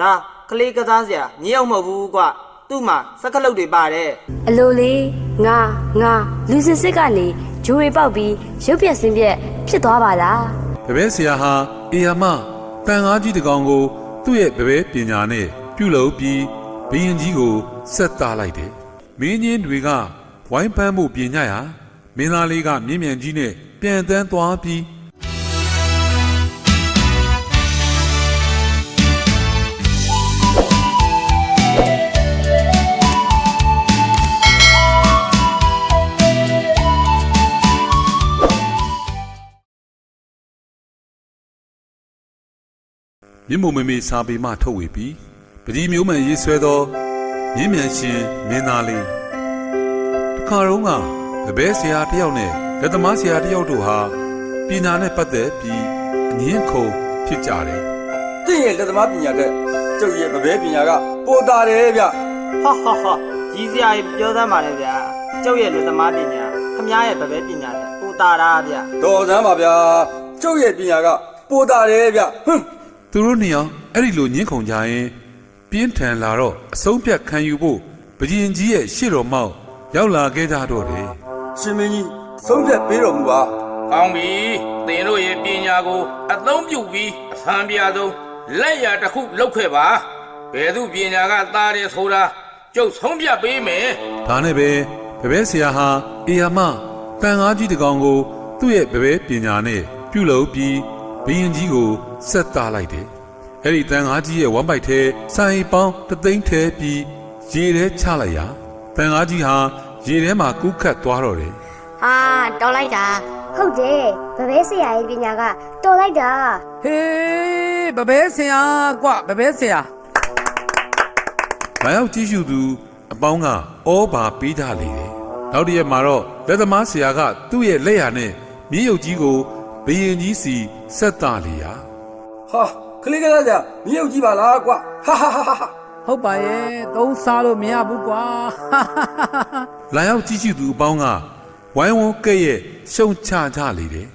ဒါကလေးကစားစရာညင်းအောင်မဟုတ်ဘူးကွာသူ့မှာစက်ကလုတ်တွေပါတယ်အလိုလေးငါလူစစ်စစ်ကနေဂျိုးတွေပေါက်ပြီးရုပ်ပြက်စင်းပြက်ဖြစ်သွားပါလားဘဘဲဆရာဟာအေယာမတန်ကားကြီးတစ်ကောင်ကိုသူ့ရဲ့ဘဘဲပညာနဲ့ပြုလုပ်ပြီးဘရင်ကြီးကိုဆက်သားလိုက်တယ်မင်းကြီးတွေကဝိုင်းပန်းမှုပြင်ညရာမင်းသားလေးကမြင့်မြန်ကြီးနဲ့ပြန်တန်းသွားပြီးမြင့်မို့မမေစာပေမှထုတ်ဝေပြီးပတိမျိုးမှန်ရေးဆွဲသောမြင့်မြန်ရှင်မင်းသားလေးတခါတော့ကတပည့်ဆရာတယောက်နဲ့လက်သမားဆရာတယောက်တို့ဟာပညာနဲ့ပတ်သက်ပြီးအငင်းခုန်ဖြစ်ကြတယ်။တင့်ရဲ့လက်သမားပညာတဲ့ကျုပ်ရဲ့ဗဘဲပညာကပိုတာတယ်ဗျ။ဟာကြီးစရာကြီးပြောသမ်းပါလေဗျာ။ကျုပ်ရဲ့လက်သမားပညာခမားရဲ့ဗဘဲပညာတဲ့ပိုတာတာဗျ။တော်စမ်းပါဗျာ။ကျုပ်ရဲ့ပညာကပိုတာတယ်ဗျ။ဟွန်းသူတို့နှစ်ယောက်အဲ့ဒီလိုညှင်းခုန်ကြရင်ပြင်းထန်လာတော့အဆုံးဖြတ်ခံယူဖို့ဘုရင်ကြီးရဲ့ရှေ့တော်မောက်ရောက်လာခဲ့ကြတော့တယ်ရှင်မင်းကြီးဆုံးဖြတ်ပေးတော်မူပါကောင်းပြီသင်တို့ရဲ့ပညာကိုအသုံးပြုပြီးအဆန်းပြဆုံးလက်ရတစ်ခုလောက်ခဲ့ပါဘယ်သူပညာကသားတယ်ဆိုတာကျုပ်ဆုံးဖြတ်ပေးမယ်ဒါနဲ့ပဲဘဘဲဆရာဟာအေယာမတန်ကားကြီးတစ်ကောင်ကိုသူ့ရဲ့ဘဘဲပညာနဲ့ပြုလုပ်ပြီးဘုရင်ကြီးကိုဆက်သားလိုက်တယ်အဲ့ဒီတန်ကားကြီးရဲ့ဝမ်းပိုက်ထဲဆိုင်ပေါင်းတသိန်းထဲပြီးရေထဲချလိုက်ရာတန်ကားကြီးဟာရေထဲမှာကူးခတ်သွားတော့တယ်ဟာတော်လိုက်တာဟုတ်တယ်ဗဘဲဆရာရဲ့ပညာကတော်လိုက်တာဟေးဗဘဲဆရာကွဗဘဲဆရာမရောက်ကြည့်ရှုသူအပေါင်းကဩဘာပေးကြလေတယ်နောက်တစ်ရက်မှာတော့လက်သမားဆရာကသူ့ရဲ့လက်ရနဲ့မြေရုပ်ကြီးကိုဘုရင်ကြီးစီဆက်သားလေရာဟာကလေးကစားကြမြေရုပ်ကြီးပါလားကွဟာဟုတ်ပါရဲ့သုံးစားလို့မရဘူးကွာလာရောက်ကြည့်ရှုသူအပေါင်းကဝိုင်းဝန်းကဲ့ရဲ့ရှုံချကြလေတယ်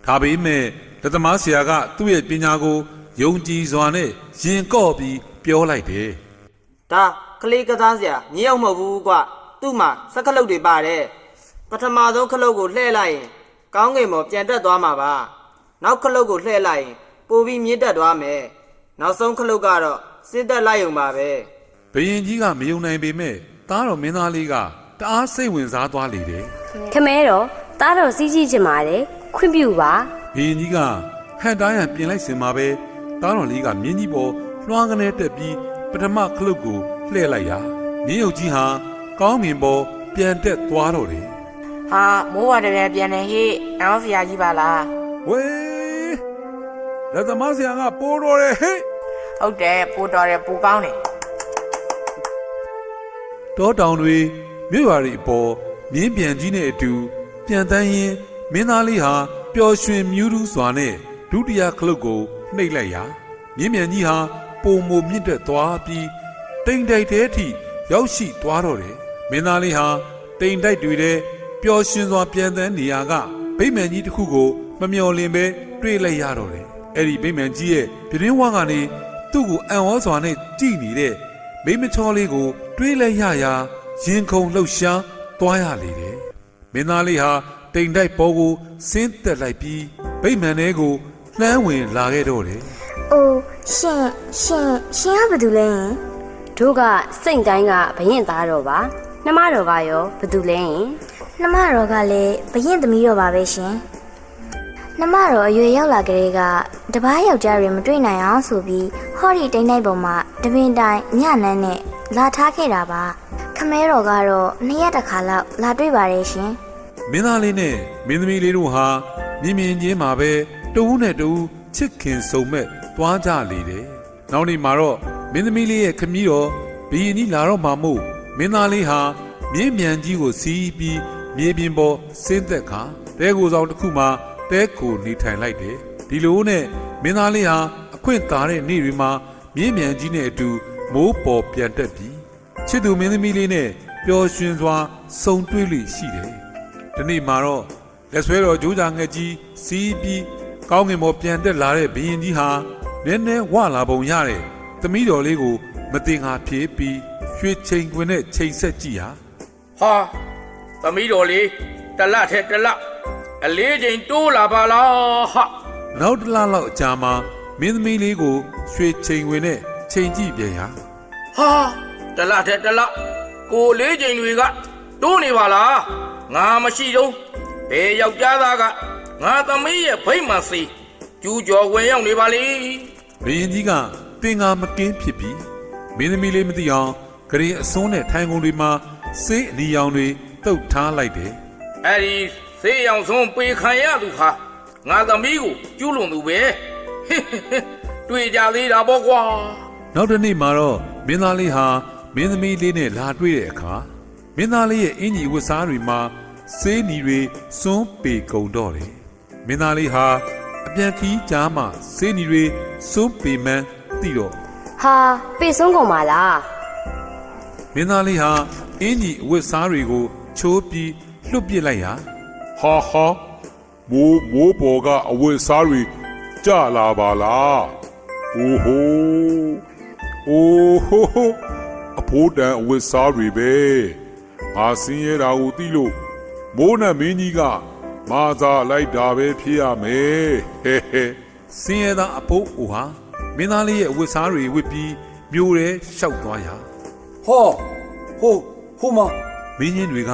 ဒါပေမဲ့လက်သမားဆရာကသူ့ရဲ့ပညာကိုယုံကြည်စွာနဲ့ရင်ကော့ပြီးပြောလိုက်တယ်ဒါကလေးကစားစရာညင်းအောင်မဟုတ်ဘူးကွသူ့မှာစက်ကလုတ်တွေပါတယ်ပထမဆုံးခလုတ်ကိုလှည့်လိုက်ရင်ကောင်းကင်ပေါ်ပြန်တက်သွားမှာပါနောက်ခလုတ်ကိုလှည့်လိုက်ရင်ပိုပြီးမြင့်တက်သွားမယ်နောက်ဆုံးခလုတ်ကတော့စစ်တက်လိုက်ုံပါပဲဘုရင်ကြီးကမယုံနိုင်ပေမဲ့သားတော်မင်းသားလေးကတအားစိတ်ဝင်စားသွားလေတယ်ခမဲတော်သားတော်စီးကြည့်ချင်ပါတယ်ခွင့်ပြုပါဘုရင်ကြီးကဟန်တိုင်းရန်ပြင်လိုက်စင်မှာပဲသားတော်လေးကမြင်းကြီးပေါ်လွှားကနေတက်ပြီးပထမခလုတ်ကိုလှည့်လိုက်ရာမြင်းရုပ်ကြီးဟာကောင်းမြင်ပေါ်ပြန်တက်သွားတော့တယ်ဟာမိုးဝါတည်းပြန်နေဟေ့အောင်ဆရာကြီးပါလားဝေးလက်သမားဆရာကပိုးတော်တယ်ဟဲ့ဟုတ်တယ်ပိုးတော်တယ်ပိုကောင်းတယ်တောတောင်တွေမြို့ရွာတွေအပေါ်မြင်းပြန်ကြီးနဲ့အတူပြန်တန်းရင်မင်းသားလေးဟာပျော်ရွှင်မြူးထူးစွာနဲ့ဒုတိယခလုတ်ကိုနှိပ်လိုက်ရာမြင်းပြန်ကြီးဟာပုံမမြင့်တက်သွားပြီးတိမ်တိုက်တဲထိရောက်ရှိသွားတော့တယ်မင်းသားလေးဟာတိမ်တိုက်တွေထဲပျော်ရွှင်စွာပြန်တန်းနေရာကဗိမာန်ကြီးတစ်ခုကိုမမျှော်လင့်ပဲတွေ့လိုက်ရတော့တယ်အဲ့ဒီဗိမာန်ကြီးရဲ့ပြင်းဝါကနေသူ့ကိုအံ့ဩစွာနဲ့ကြည့်နေတဲ့မိမချောလေးကိုတွေးလိုက်ရရာရင်ခုန်လှုပ်ရှားသွားရလေတယ်မင်းသားလေးဟာတိမ်တိုက်ပေါ်ကိုဆင်းသက်လိုက်ပြီးဗိမာန်ထဲကိုလှမ်းဝင်လာခဲ့တော့တယ်အိုးရှင်ကဘာတူလဲတို့ကစိတ်တိုင်းကဘရင်သားတော်ပါနှမတော်ကရောဘာတူလဲနှမတော်ကလည်းဘရင်သမီးတော်ပါပဲရှင်နှမတော်အရွယ်ရောက်လာကြတဲ့ကတပားယောက်ျားတွေမတွေ့နိုင်အောင်ဆိုပြီးဟော်ဒီတိမ်တိုက်ပေါ်မှာတပင်တိုင်ညနန်းနဲ့လာထားခဲ့တာပါခမဲတော်ကတော့2ရက်တခါလောက်လာတွေ့ပါတယ်ရှင်မင်းသားလေးနဲ့မင်းသမီးလေးတို့ဟာမြင်မြင်ချင်းမှာပဲတူးနဲ့တူးချစ်ခင်စုံမဲ့သွားကြလေတယ်နောက်နေ့မှာတော့မင်းသမီးလေးရဲ့ခမည်းတော်ဘီရင်ကြီးလာတော့မှမို့မင်းသားလေးဟာမြင်းမြန်ကြီးကိုစီးပြီးမြေပြင်ပေါ်ဆင်းသက်ခါတဲကိုဆောင်တစ်ခုမှာတဲကိုနေထိုင်လိုက်တယ်ဒီလိုနဲ့မင်းသားလေးဟာအခွင့်သာတဲ့နေ့တွေမှာမြင်းမြန်ကြီးနဲ့အတူမိုးပေါ်ပြန်တက်ပြီးချစ်သူမင်းသမီးလေးနဲ့ပျော်ရွှင်စွာဆုံတွေ့လိရှိတယ်ဒီနေ့မှာတော့လက်ဆွဲတော်ဂျိုးကြာငှက်ကြီးစီးပြီးကောင်းကင်ပေါ်ပြန်တက်လာတဲ့ဘုရင်ကြီးဟာနည်းနည်းဝလာပုံရတဲ့ သမီးတော်လေးကိုမတင်ငါဖြေပြီးရွှေချိန်ခွင်နဲ့ချိန်ဆက်ကြည့်ဟာ ဟာသမီးတော်လေးတလထဲတလအလေးချိန်တိုးလာပါလားဟာ နောက်တစ်လလောက်အကြာမှာမင်းသမီးလေးကိုရွှေချိန်ခွင်နဲ့ချိန်ကြည့်ပြန်ဟာ ဟာတလထဲတလကိုလေးချိန်တွေကတိုးနေပါလားငါမရှိတော့ဘယ်ယောက်ျားသားကငါသမီးရဲ့ဗိမာန်စီကျူးကျော်ဝင်ရောက်နေပါလေ ဘုရင်ကြီးကတင်ငါမကင်းဖြစ်ပြီးမင်းသမီးလေးမသိအောင်ဂရင်အစွန်းနဲ့ထိုင်ကုန်တွေမှာစေးအနီရောင်တွေတုတ်ထားလိုက်တယ် အဲ့ဒီဆေးရောင်ဆုံးပေခံရသူဟာငါသမီးကိုကျူးလွန်သူပဲတွေ့ကြသေးတာပေါ့ကွာ နောက်တစ်နေ့မှာတော့မင်းသားလေးဟာမင်းသမီးလေးနဲ့လာတွေ့တဲ့အခါမင်းသားလေးရဲ့အင်ကြီးဝတ်စားတွေမှာစေးနီတွေစွန်းပေကုန်တော့တယ်မင်းသားလေးဟာအပြန်ခီးကြားမှာစေးနီတွေစွန်းပေမှန်းသိတော့ ဟာပေဆုံးကုန်ပါလား မင်းသားလေးဟာအင်ကြီးအဝတ်စားတွေကိုချိုးပြီးလွတ်ပစ်လိုက်ရာ ဟာဟာမိုးပေါ်ကအဝတ်စားတွေကြလာပါလားအိုးဟိုအဖိုးတန်အဝတ်စားတွေပဲငါစင်းရဲတာကိုသိလို့မိုးနဲ့မင်းကြီးကမာစားလိုက်တာပဲဖြစ်ရမယ်ဟဲဟဲ စင်ရသာအဖိုးအိုဟာမင်းသားလေးရဲ့အဝတ်စားတွေဝတ်ပြီးမြို့ထဲရှောက်သွားရာ ဟောဟိုမ မင်းကြီးတွေက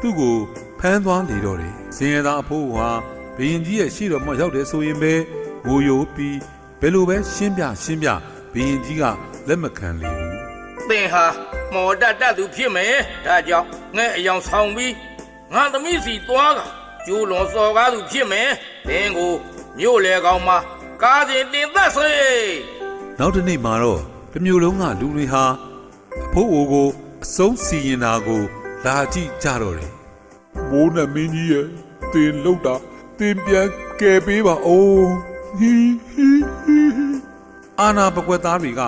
သူ့ကိုဖမ်းသွားလေတော့တယ်စင်ရသာအဖိုးအိုဟာဘုရင်ကြီးရဲ့ရှေ့တော်မှာရောက်တယ်ဆိုရင်ပဲငိုယိုပြီးဘယ်လိုပဲရှင်းပြဘုရင်ကြီးကလက်မခံလေဘူး သင်ဟာမော်တတ်သူဖြစ်မယ်ဒါကြောင့်ငဲ့အယောင်ဆောင်ပြီးငါသမီးစီသွားကကျူးလွန်စော်ကားသူဖြစ်မယ်သင်ကိုမြို့လေကောင်မှာကားစဉ်တင်သက်စေ နောက်တစ်နေ့မှာတော့တစ်မျိုးလုံးကလူတွေဟာအဖိုးအိုကိုအဆုံးစီရင်တာကိုလာကြည့်ကြတော့တယ် မိုးနဲ့မင်းကြီးရဲ့တင်လောက်တာတင်ပြန်ကယ်ပေးပါအောင်ဟီဟီဟီ အာနာပကွက်သားတွေက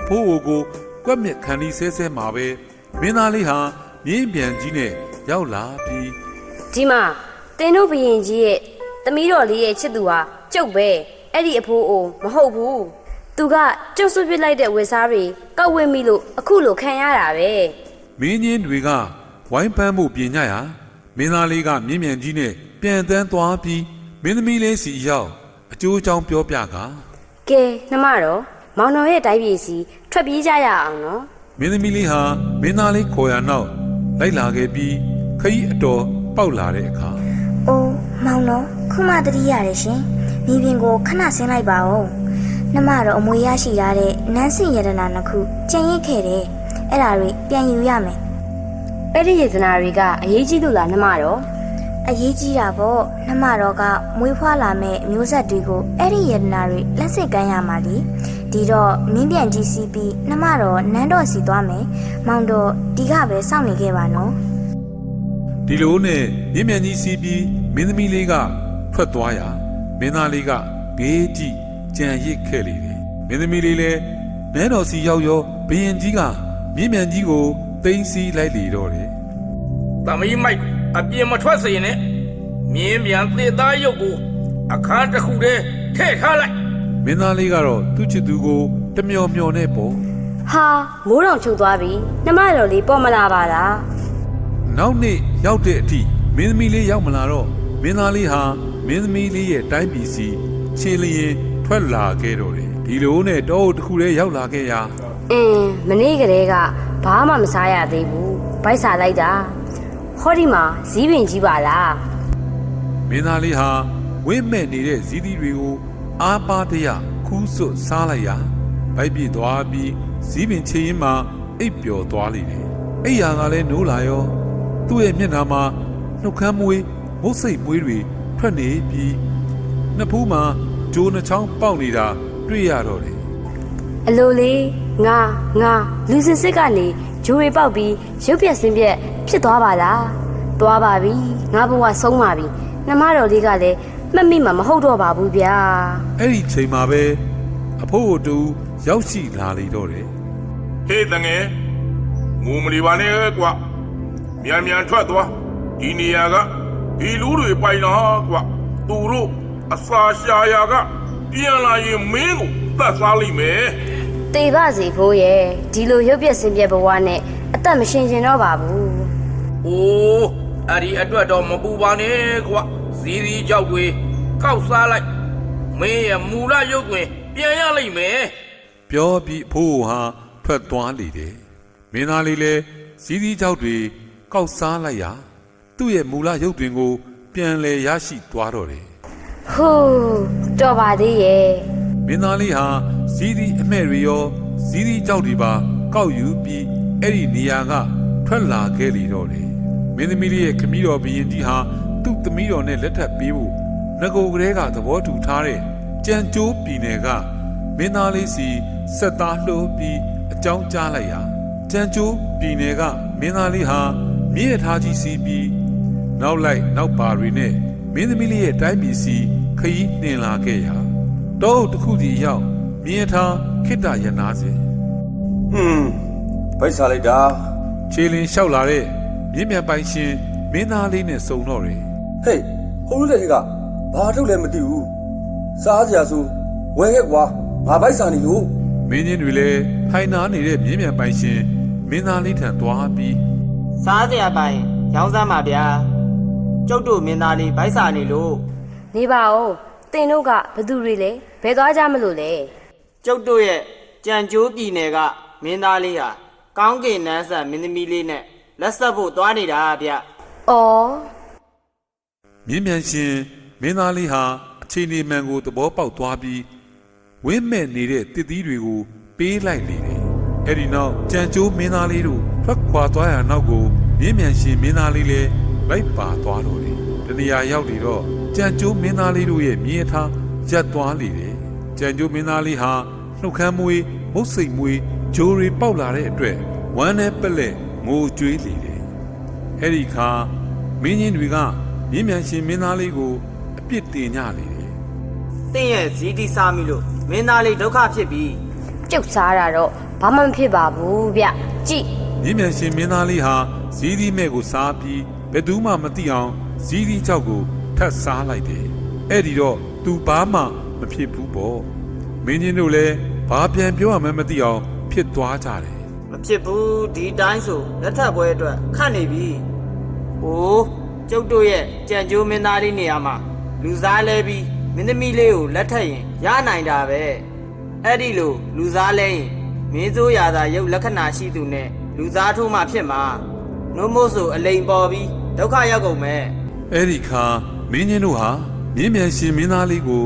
ဖိုးအိုကိုကွက်မြက်ခံဒီဆဲဆဲမှာပဲမင်းသားလေးဟာမြင်းပြန်ကြီးနဲ့ရောက်လာပြီး ဒီမှာတင်တို့ဘုရင်ကြီးရဲ့သမီးတော်လေးရဲ့ချစ်သူဟာကျုပ်ပဲအဲ့ဒီအဖိုးအိုမဟုတ်ဘူးသူကကျုပ်ဆွပစ်လိုက်တဲ့ဝက်စားတွေကောက်ဝဲမိလို့အခုလိုခံရတာပဲ မင်းကြီးတွေကဝိုင်းပန်းမှုပြင်ကြရာမင်းသားလေးကမြင်းမြန်ကြီးနဲ့ပြန်တန်းသွားပြီးမင်းသမီးလေးစီရောက်အကျိုးအကြောင်းပြောပြက ကဲနှမတော်မောင်တော်ရဲ့တိုင်းပြည်စီထွက်ပြေးကြရအောင်နော် မင်းသမီးလေးဟာမင်းသားလေးခေါ်ရနောက်လိုက်လာခဲ့ပြီးခရီးအတော်ပေါက်လာတဲ့အခါ ။အိုးမောင်တော်ခုမှတတိရတယ်ရှင်။မြေပြင်ကိုခဏဆင်းလိုက်ပါဦး။နှမတော့အမွေရရှိထားတဲ့နန်းစင်ရတနာနှစ်ခုကျန်ရစ်ခဲ့တယ်။အဲ့ဒါတွေပြန်ယူရမယ် အဲ့ဒီယေဇနာတွေကအရေးကြီးလို့လားနှမတော် ။အရေးကြီးတာပေါ့။နှမတော်ကမွေးဖွားလာမဲ့မျိုးဆက်တွေကိုအဲ့ဒီရတနာတွေလက်စစ်ကမ်းရမှာလी။ဒီတော့မင်းပြန်ကြီးစီးပြီးနှမတော်နန်းတော်စီသွားမယ်။မောင်တော်ဒီကပဲစောင့်နေခဲ့ပါနော်။ ဒီလိုနဲ့မြင်းမြန်ကြီးစီးပြီးမင်းသမီးလေးကထွက်သွားရာမင်းသားလေးကဘေးကြည့်ကြံရစ်ခဲ့လေတယ်မင်းသမီးလေးလည်းနန်းတော်စီရောက်ရောဘုရင်ကြီးကမြင်းမြန်ကြီးကိုသိမ်းဆည်းလိုက်လေတော့တယ် သမီးမိုက်အပြင်မထွက်စေနဲ့မြင်းပြန်သေသားရုပ်ကိုအခန်းတစ်ခုတည်းထည့်ထားလိုက် မင်းသားလေးကတော့သူ့ချစ်သူကိုတမျော်မျော်နဲ့ပေါ့ ဟာမိုးတောင်ချုပ်သွားပြီနှမတော်လေးပေါ်မလာပါလား နောက်နေ့ရောက်တဲ့အထိမင်းသမီးလေးရောက်မလာတော့မင်းသားလေးဟာမင်းသမီးလေးရဲ့တိုင်းပြည်စီခြေလျင်ထွက်လာခဲ့တော့တယ်ဒီလိုနဲ့တောအုပ်တစ်ခုတည်းရောက်လာခဲ့ရာ မနေ့ကလေးကဘာမှမစားရသေးဘူးဗိုက်စားလိုက်တာဟောဒီမှာဇီးပင်ကြီးပါလား မင်းသားလေးဟာဝင့်မဲ့နေတဲ့ဇီးသီးတွေကိုအားပါတရခူးစွတ်စားလိုက်ရာဗိုက်ပြည့်သွားပြီးဇီးပင်ချေရင်မှာအိပ်ပျော်သွားလိမ့်တယ်အိပ်ရာကလည်းနိုးလာရောသူ့ရဲ့မျက်နှာမှာနှုတ်ခမ်းမွေးမုတ်စိတ်မွေးတွေထွက်နေပြီးနှစ်ဖူးမှာဂျိုးနှချောင်းပေါက်နေတာတွေ့ရတော့တယ် အလိုလေးငါလူစင်စစ်ကနေဂျိုးတွေပေါက်ပြီးရုပ်ပြက်စင်းပြက်ဖြစ်သွားပါလားသွားပါပြီငါဘဝဆုံးပါပြီနှမတော်လေးကလည်းမှတ်မိမှာမဟုတ်တော့ပါဘူးဗျာ အဲ့ဒီချိန်မှာပဲအဖိုးတို့ရောက်ရှိလာလေတော့တယ် ဟေးတငယ်ငိုမလီပါနဲ့ကွာမြန်ထွက်သွားဒီနေရာကဒီလူတွေပိုင်လားကွာသူတို့အစာရှာယာကပြန်လာရင်မင်းကိုတတ်စားလိမ့်မယ် က တေပါစီဖိုးရဲ့ဒီလိုရုပ်ပြက်စင်ပြက်ဘဝနဲ့အသက်မရှင်ရှင်တော့ပါဘူး ။အိုးအဲ့ဒီအတွက်တော့မပူပါနဲ့ကွာ။စီရီကြောက်တွေကောက်စားလိုက်။မင်းရဲ့မူလရုပ်တွင်ပြန်ရလိမ့်မယ် ပြောပြီးအဖိုးဟာထွက်သွားလေတယ်မင်းသားလေးလည်းစီးစီးကြောက်တွေကောက်စားလိုက်ရာသူ့ရဲ့မူလရုပ်တွင်ကိုပြန်လဲရရှိသွားတော့တယ် ဟိုးတော်ပါသေးရဲ့ မင်းသားလေးဟာစီးစီးအမဲ့တွေရောစီးစီးကြောက်တွေပါကောက်ယူပြီးအဲ့ဒီနေရာကထွက်လာခဲ့လေတော့တယ်မင်းသမီးလေးရဲ့ခမည်းတော်ဘုရင်ကြီးဟာသူ့သမီးတော်နဲ့လက်ထပ်ပေးဖို့ငကိုကလေးကသဘောတူထားတဲ့ကြံကျိုးပြည်နယ်ကမင်းသားလေးစီဆက်သားလှုပ်ပြီးအကြောင်းကြားလိုက်ရာကြံကျိုးပြည်နယ်ကမင်းသားလေးဟာမြည့်ထားကြီးစီးပြီးနောက်လိုက်နောက်ပါတွေနဲ့မင်းသမီးလေးရဲ့တိုင်းပြည်စီခရီးနှင်လာခဲ့ရာတောတစ်ခုစီရောက်မြည့်ထားခိတ္တရနာစဉ် ဗိုက်စားလိုက်တာ ခြေလင်းလျှောက်လာတဲ့မြင့်မြတ်ပိုင်ရှင်မင်းသားလေးနဲ့စုံတော့တယ် ဟေးဟိုလိုတဲ့ကဘာထုတ်လဲမသိဘူးစားစရာဆိုဝယ်ခဲ့ကွာငါဗိုက်စားနေလို့ မင်းချင်းတွေလည်းထိုင်နာနေတဲ့မြင့်မြတ်ပိုင်ရှင်မင်းသားလေးထံသွားပြီး စားစရာပိုင်ရောင်းစမ်းပါဗျာကျုပ်တို့မင်းသားလေးဗိုက်စာနေလို့ နေပါဦးတင်တို့ကဘသူတွေလဲဘယ်သွားကြမလို့လဲ ကျုပ်တို့ရဲ့ကြံကျိုးပြည်နယ်ကမင်းသားလေးဟာကောင်းကင်နန်းဆန်မင်းသမီးလေးနဲ့လက်ဆက်ဖို့သွားနေတာဗျ အော် မြင့်မြတ်ရှင်မင်းသားလေးဟာအခြေအနေမှန်ကိုသဘောပေါက်သွားပြီးဝင်းမဲ့နေတဲ့တစ်သီးတွေကိုပေးလိုက်လေတယ်အဲ့ဒီနောက်ကြံကျိုးမင်းသားလေးတို့ထွက်ခွာသွားရာနောက်ကိုမြင့်မြတ်ရှင်မင်းသားလေးလည်းလိုက်ပါသွားတော့တယ်တနေရာရောက်လေတော့ကြံကျိုးမင်းသားလေးတို့ရဲ့မြေအထားရက်သွားလေတယ်ကြံကျိုးမင်းသားလေးဟာနှုတ်ခမ်းမွေးမုတ်စိတ်မွေးဂျိုးရီပေါက်လာတဲ့အတွက်ဝမ်းနဲ့ပက်လက်ငိုကြွေးလေတယ်အဲ့ဒီခါမင်းကြီးတွေကမြင့်မြတ်ရှင်မင်းသားလေးကိုအပြစ်တင်ကြလေတယ် တင့်ရဲ့ဇီတိစားမိလို့မင်းသားလေးဒုက္ခဖြစ်ပြီး ကျုပ်စားတာတော့ဘာမှမဖြစ်ပါဘူးဗျကြည့် မြင့်မြတ်ရှင်မင်းသားလေးဟာဇီးသီးမဲ့ကိုစားပြီးဘယ်သူမှမသိအောင်ဇီးသီးကြောက်ကိုထပ်စားလိုက်တယ်အဲ့ဒီတော့သူဘာမှမဖြစ်ဘူးပေါ့မင်းကြီးတို့လည်းဘာပြန်ပြောရမှန်းမသိအောင်ဖြစ်သွားကြတယ် မဖြစ်ဘူးဒီတိုင်းဆိုလက်ထပ်ပွဲအတွက်ခတ်နေပြီ။အိုးကျုပ်တို့ရဲ့ကြံကျိုးမင်းသားလေးနေရာမှာလူစားလဲပြီးမင်းသမီးလေးကိုလက်ထပ်ရင်ရနိုင်တာပဲ။အဲ့ဒီလိုလူစားလဲရင်မင်းစိုးရာသာရုပ်လက္ခဏာရှိသူနဲ့လူစားထိုးမှဖြစ်မှာ။နှုတ်မို့ဆိုအလိန်ပေါ်ပြီးဒုက္ခရောက်ကုန်မယ် အဲ့ဒီခါမင်းကြီးတို့ဟာမြင့်မြတ်ရှင်မင်းသားလေးကို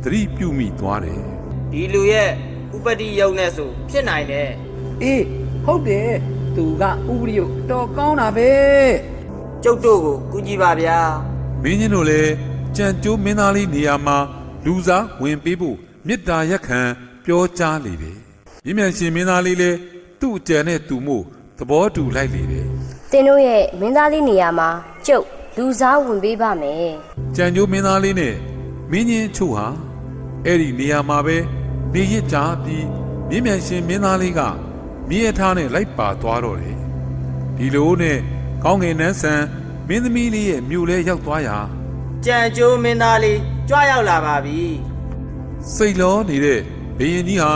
သတိပြုမိသွားတယ် ။ဒီလူရဲ့ဥပတိယုံနဲ့ဆိုဖြစ်နိုင်တယ် အေးဟုတ်တယ်သူကဥပရိယတော်ကောင်းတာပဲ ။ကျုပ်တို့ကိုကူညီပါဗျာ။ မင်းကြီးတို့လည်းကြံကျိုးမင်းသားလေးနေရာမှာလူစားဝင်ပေးဖို့မေတ္တာရက်ခံပြောကြားလေတယ်မြင့်မြတ်ရှင်မင်းသားလေးလည်းသူ့အကြံနဲ့သူ့မို့သဘောတူလိုက်လေတယ် တင်တို့ရဲ့မင်းသားလေးနေရာမှာကျုပ်လူစားဝင်ပေးပါမယ် ကြံကျိုးမင်းသားလေးနဲ့မင်းကြီးချို့ဟာအဲ့ဒီနေရာမှာပဲနေရစ်ကြပြီးမြင့်မြတ်ရှင်မင်းသားလေးကမြေအထားနဲ့လိုက်ပါသွားတော့တယ်ဒီလိုနဲ့ကောင်းငင်နန်းဆန်မင်းသမီးလေးရဲ့မြို့လဲရောက်သွားရာ ကြံကျိုးမင်းသားလေးကြွရောက်လာပါပြီ စိတ်လောနေတဲ့ဘုရင်ကြီးဟာ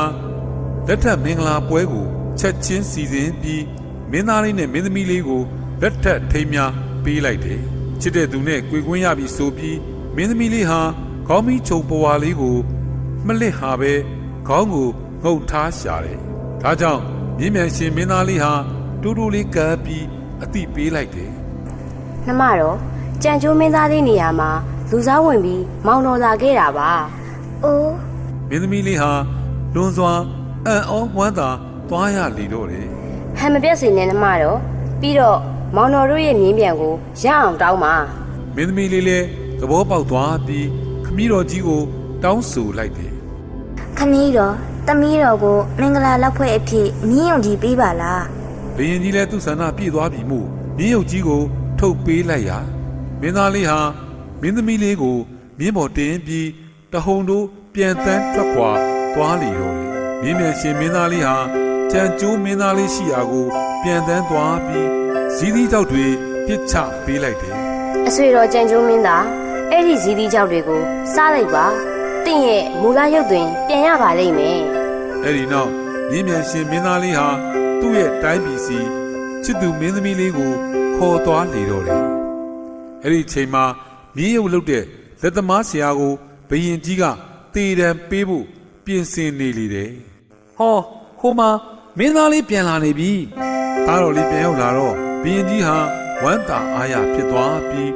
လက်ထပ်မင်္ဂလာပွဲကိုချက်ချင်းစီစဉ်ပြီးမင်းသားလေးနဲ့မင်းသမီးလေးကိုလက်ထပ်ထိမ်းများပေးလိုက်တယ်ချစ်တဲ့သူနဲ့ကြွေကွင်းရပြီးဆိုပြီးမင်းသမီးလေးဟာခေါင်းမီးချုံပွားလေးကိုမလစ်ဟာပဲခေါင်းကိုငုံထားရှာတယ်ဒါကြောင့်မြင့်မြတ်ရှင်မင်းသားလေးဟာတူတူလေးကပ်ပြီးအတိပေးလိုက်တယ် နှမတော့ကြံကျိုးမင်းသားလေးနေရာမှာလူစားဝင်ပြီးမောင်တော်လာခဲ့တာပါအိုး မင်းသမီးလေးဟာလွန်စွာအံ့ဩဝမ်းသာသွားရလေတော့တယ် ဟန်မပြတ်စေနဲ့နှမတော့ပြီးတော့မောင်တော်တို့ရဲ့မြင်းပြန်ကိုရအောင်တောင်းပါ မင်းသမီးလေးလည်းသဘောပေါက်သွားပြီးခမည်းတော်ကြီးကိုတောင်းဆိုလိုက်တယ် ခမည်းတော်သမီးတော်ကိုမင်္ဂလာလက်ဖွဲ့အဖြစ်မြင်းယုံကြီးပေးပါလား ဘုရင်ကြီးလည်းသူ့ဆန္ဒပြည့်သွားပြီမို့မြင်းရုပ်ကြီးကိုထုတ်ပေးလိုက်ရာမင်းသားလေးဟာမင်းသမီးလေးကိုမြင်းပေါ်တင်ပြီးတဟုန်တို့ပြန်တန်းထွက်ခွာသွားလေတော့တယ်မြင်းမြတ်ရှင်မင်းသားလေးဟာကြံကျိုးမင်းသားလေးရှိရာကိုပြန်တန်းသွားပြီးဇီးသီးကြောက်တွေပြစ်ချပေးလိုက်တယ် အဆွေတော်ကြံကျိုးမင်းသားအဲ့ဒီဇီးသီးကြောက်တွေကိုစားလိုက်ပါတင့်ရဲ့မူလရုပ်တွင်ပြန်ရပါလိမ့်မယ် အဲ့ဒီနောက် မြင်းမြန်ရှင်မင်းသားလေးဟာသူ့ရဲ့တိုင်းပြည်စီချစ်သူမင်းသမီးလေးကိုခေါ်သွားလေတော့တယ်။အဲ့ဒီချိန်မှာမြင်းရုပ်လုပ်တဲ့လက်သမားဆရာကိုဘယင်ကြီးကတေတံပေးဖို့ပြင်ဆင်နေလေတယ်။ ဟောဟိုမှာမင်းသားလေးပြန်လာနေပြီ သားတော်လေးပြန်ရောက်လာတော့ဘယင်ကြီးဟာဝမ်းသာအားရဖြစ်သွားပြီး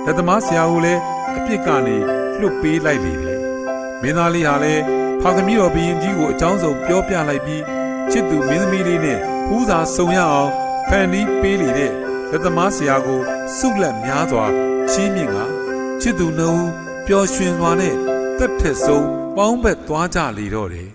လက်သမားဆရာကိုလည်းအပြစ်ကနေလွတ်ပေးလိုက်လေတယ်။မင်းသားလေးဟာလည်းဖာသမီးတော်ဘယင်ကြီးကိုအကြောင်းစုံပြောပြလိုက်ပြီးချစ်သူမင်းသမီးလေးနဲ့ဖူးစာစုံရအောင်ဖန်တီးပေးလေတဲ့လက်သမားဆရာကိုဆုလက်များစွာချီးမြှင့်ကချစ်သူနှုတ်ပျော်ရွှင်စွာနဲ့တက်ထက်ဆုံးပေါင်းဘက်သွားကြလေတော့တယ်